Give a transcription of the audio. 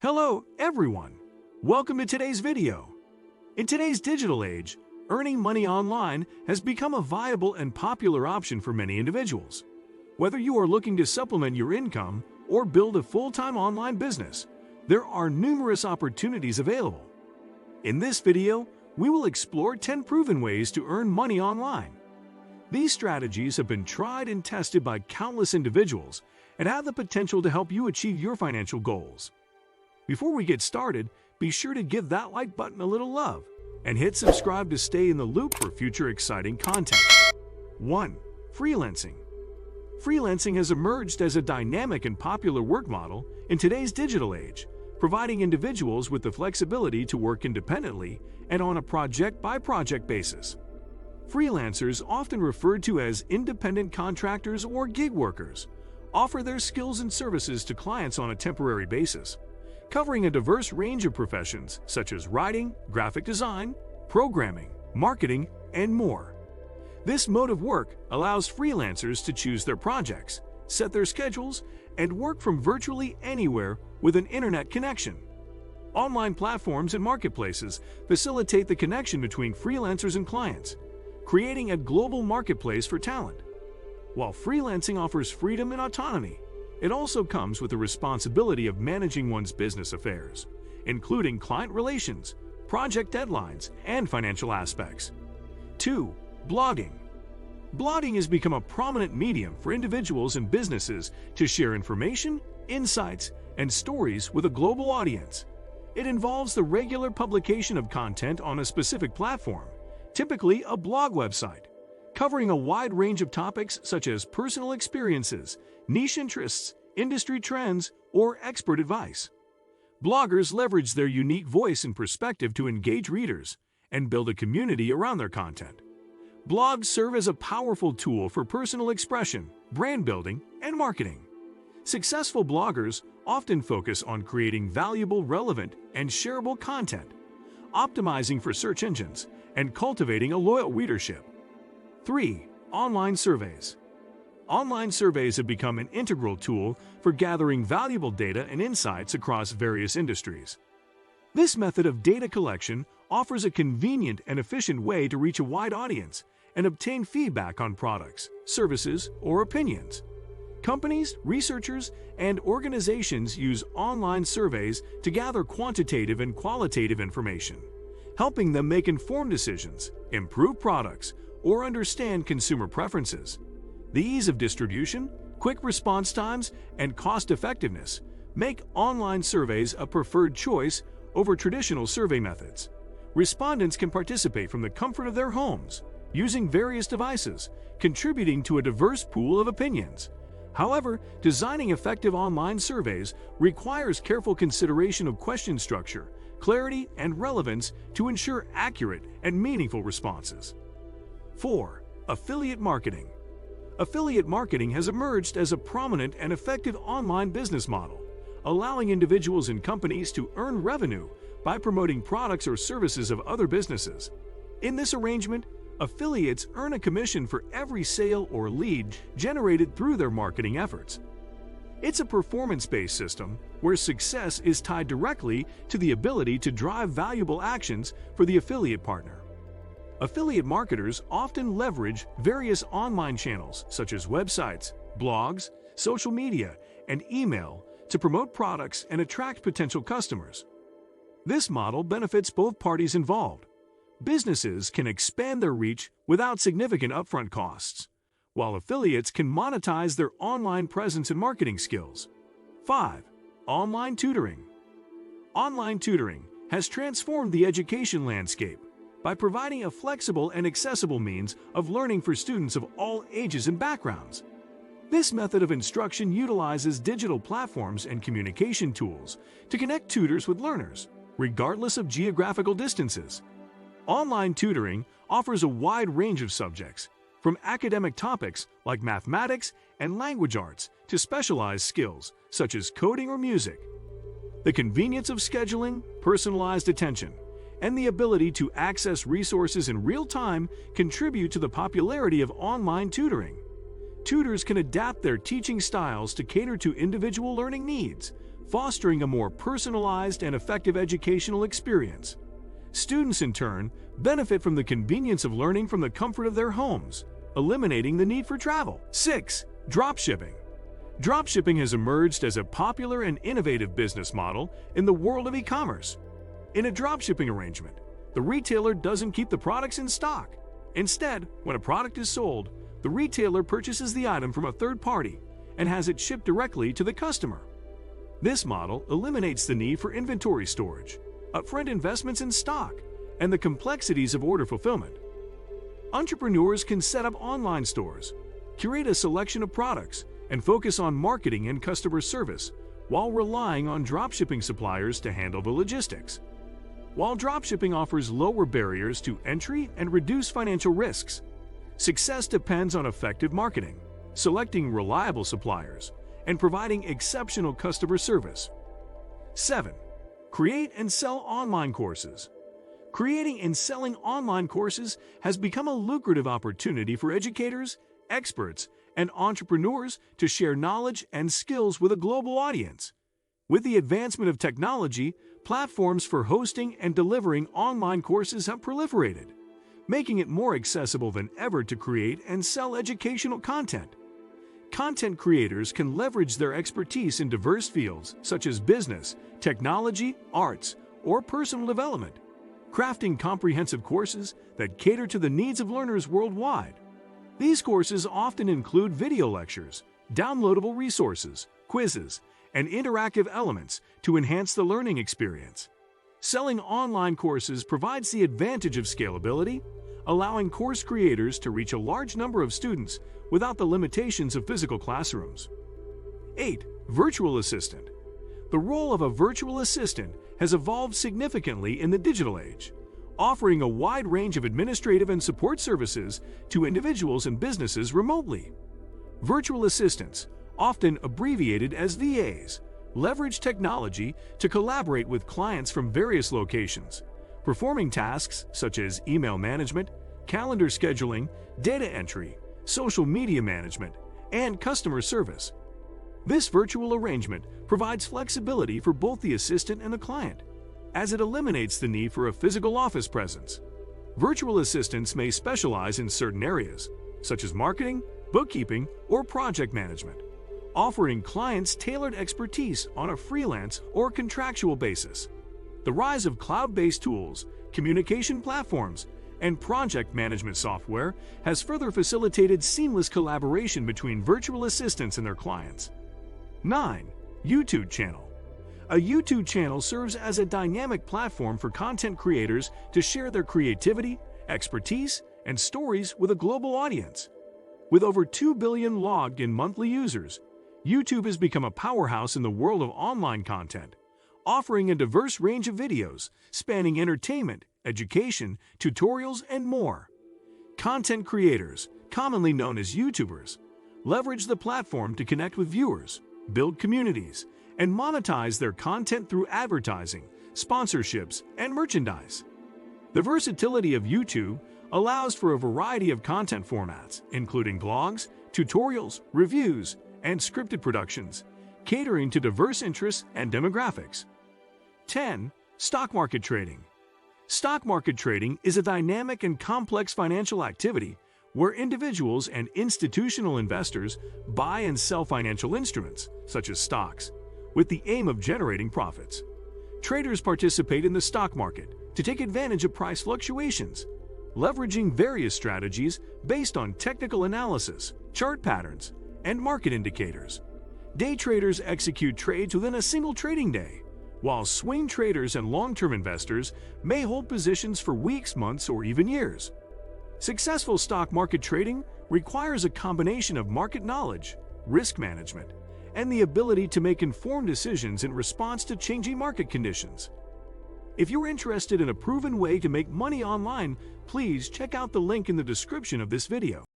Hello, everyone. Welcome to today's video. In today's digital age, earning money online has become a viable and popular option for many individuals. Whether you are looking to supplement your income or build a full-time online business, there are numerous opportunities available. In this video, we will explore 10 proven ways to earn money online. These strategies have been tried and tested by countless individuals and have the potential to help you achieve your financial goals. Before we get started, be sure to give that like button a little love and hit subscribe to stay in the loop for future exciting content. 1. Freelancing. Freelancing has emerged as a dynamic and popular work model in today's digital age, providing individuals with the flexibility to work independently and on a project-by-project basis. Freelancers, often referred to as independent contractors or gig workers, offer their skills and services to clients on a temporary basis, covering a diverse range of professions such as writing, graphic design, programming, marketing, and more. This mode of work allows freelancers to choose their projects, set their schedules, and work from virtually anywhere with an internet connection. Online platforms and marketplaces facilitate the connection between freelancers and clients, creating a global marketplace for talent. While freelancing offers freedom and autonomy, it also comes with the responsibility of managing one's business affairs, including client relations, project deadlines, and financial aspects. 2. Blogging. Blogging has become a prominent medium for individuals and businesses to share information, insights, and stories with a global audience. It involves the regular publication of content on a specific platform, typically a blog website, covering a wide range of topics such as personal experiences, niche interests, industry trends, or expert advice. Bloggers leverage their unique voice and perspective to engage readers and build a community around their content. Blogs serve as a powerful tool for personal expression, brand building, and marketing. Successful bloggers often focus on creating valuable, relevant, and shareable content, optimizing for search engines, and cultivating a loyal readership. 3. Online surveys. Online surveys have become an integral tool for gathering valuable data and insights across various industries. This method of data collection offers a convenient and efficient way to reach a wide audience and obtain feedback on products, services, or opinions. Companies, researchers, and organizations use online surveys to gather quantitative and qualitative information, helping them make informed decisions, improve products, or understand consumer preferences. The ease of distribution, quick response times, and cost-effectiveness make online surveys a preferred choice over traditional survey methods. Respondents can participate from the comfort of their homes, using various devices, contributing to a diverse pool of opinions. However, designing effective online surveys requires careful consideration of question structure, clarity, and relevance to ensure accurate and meaningful responses. 4. Affiliate marketing. Affiliate marketing has emerged as a prominent and effective online business model, allowing individuals and companies to earn revenue by promoting products or services of other businesses. In this arrangement, affiliates earn a commission for every sale or lead generated through their marketing efforts. It's a performance-based system where success is tied directly to the ability to drive valuable actions for the affiliate partner. Affiliate marketers often leverage various online channels such as websites, blogs, social media, and email to promote products and attract potential customers. This model benefits both parties involved. Businesses can expand their reach without significant upfront costs, while affiliates can monetize their online presence and marketing skills. 5. Online tutoring. Online tutoring has transformed the education landscape by providing a flexible and accessible means of learning for students of all ages and backgrounds. This method of instruction utilizes digital platforms and communication tools to connect tutors with learners, regardless of geographical distances. Online tutoring offers a wide range of subjects, from academic topics like mathematics and language arts to specialized skills such as coding or music. The convenience of scheduling, personalized attention, and the ability to access resources in real time contribute to the popularity of online tutoring. Tutors can adapt their teaching styles to cater to individual learning needs, fostering a more personalized and effective educational experience. Students, in turn, benefit from the convenience of learning from the comfort of their homes, eliminating the need for travel. 6. Dropshipping. Dropshipping has emerged as a popular and innovative business model in the world of e-commerce. In a dropshipping arrangement, the retailer doesn't keep the products in stock. Instead, when a product is sold, the retailer purchases the item from a third party and has it shipped directly to the customer. This model eliminates the need for inventory storage, upfront investments in stock, and the complexities of order fulfillment. Entrepreneurs can set up online stores, curate a selection of products, and focus on marketing and customer service while relying on dropshipping suppliers to handle the logistics. While dropshipping offers lower barriers to entry and reduce financial risks, success depends on effective marketing, selecting reliable suppliers, and providing exceptional customer service. 7. Create and sell online courses. Creating and selling online courses has become a lucrative opportunity for educators, experts, and entrepreneurs to share knowledge and skills with a global audience. With the advancement of technology, platforms for hosting and delivering online courses have proliferated, making it more accessible than ever to create and sell educational content. Content creators can leverage their expertise in diverse fields such as business, technology, arts, or personal development, crafting comprehensive courses that cater to the needs of learners worldwide. These courses often include video lectures, downloadable resources, quizzes, and interactive elements to enhance the learning experience. Selling online courses provides the advantage of scalability, allowing course creators to reach a large number of students without the limitations of physical classrooms. 8. Virtual assistant. The role of a virtual assistant has evolved significantly in the digital age, offering a wide range of administrative and support services to individuals and businesses remotely. Virtual assistants, often abbreviated as VAs, leverage technology to collaborate with clients from various locations, performing tasks such as email management, calendar scheduling, data entry, social media management, and customer service. This virtual arrangement provides flexibility for both the assistant and the client, as it eliminates the need for a physical office presence. Virtual assistants may specialize in certain areas, such as marketing, bookkeeping, or project management, offering clients tailored expertise on a freelance or contractual basis. The rise of cloud-based tools, communication platforms, and project management software has further facilitated seamless collaboration between virtual assistants and their clients. 9. YouTube channel. A YouTube channel serves as a dynamic platform for content creators to share their creativity, expertise, and stories with a global audience. With over 2 billion logged-in monthly users, YouTube has become a powerhouse in the world of online content, offering a diverse range of videos spanning entertainment, education, tutorials, and more. Content creators, commonly known as YouTubers, leverage the platform to connect with viewers, build communities, and monetize their content through advertising, sponsorships, and merchandise. The versatility of YouTube allows for a variety of content formats, including blogs, tutorials, reviews, and scripted productions, catering to diverse interests and demographics. 10. Stock market trading. Stock market trading is a dynamic and complex financial activity where individuals and institutional investors buy and sell financial instruments, such as stocks, with the aim of generating profits. Traders participate in the stock market to take advantage of price fluctuations, leveraging various strategies based on technical analysis, chart patterns, and market indicators. Day traders execute trades within a single trading day, while swing traders and long-term investors may hold positions for weeks, months, or even years. Successful stock market trading requires a combination of market knowledge, risk management, and the ability to make informed decisions in response to changing market conditions. If you're interested in a proven way to make money online, please check out the link in the description of this video.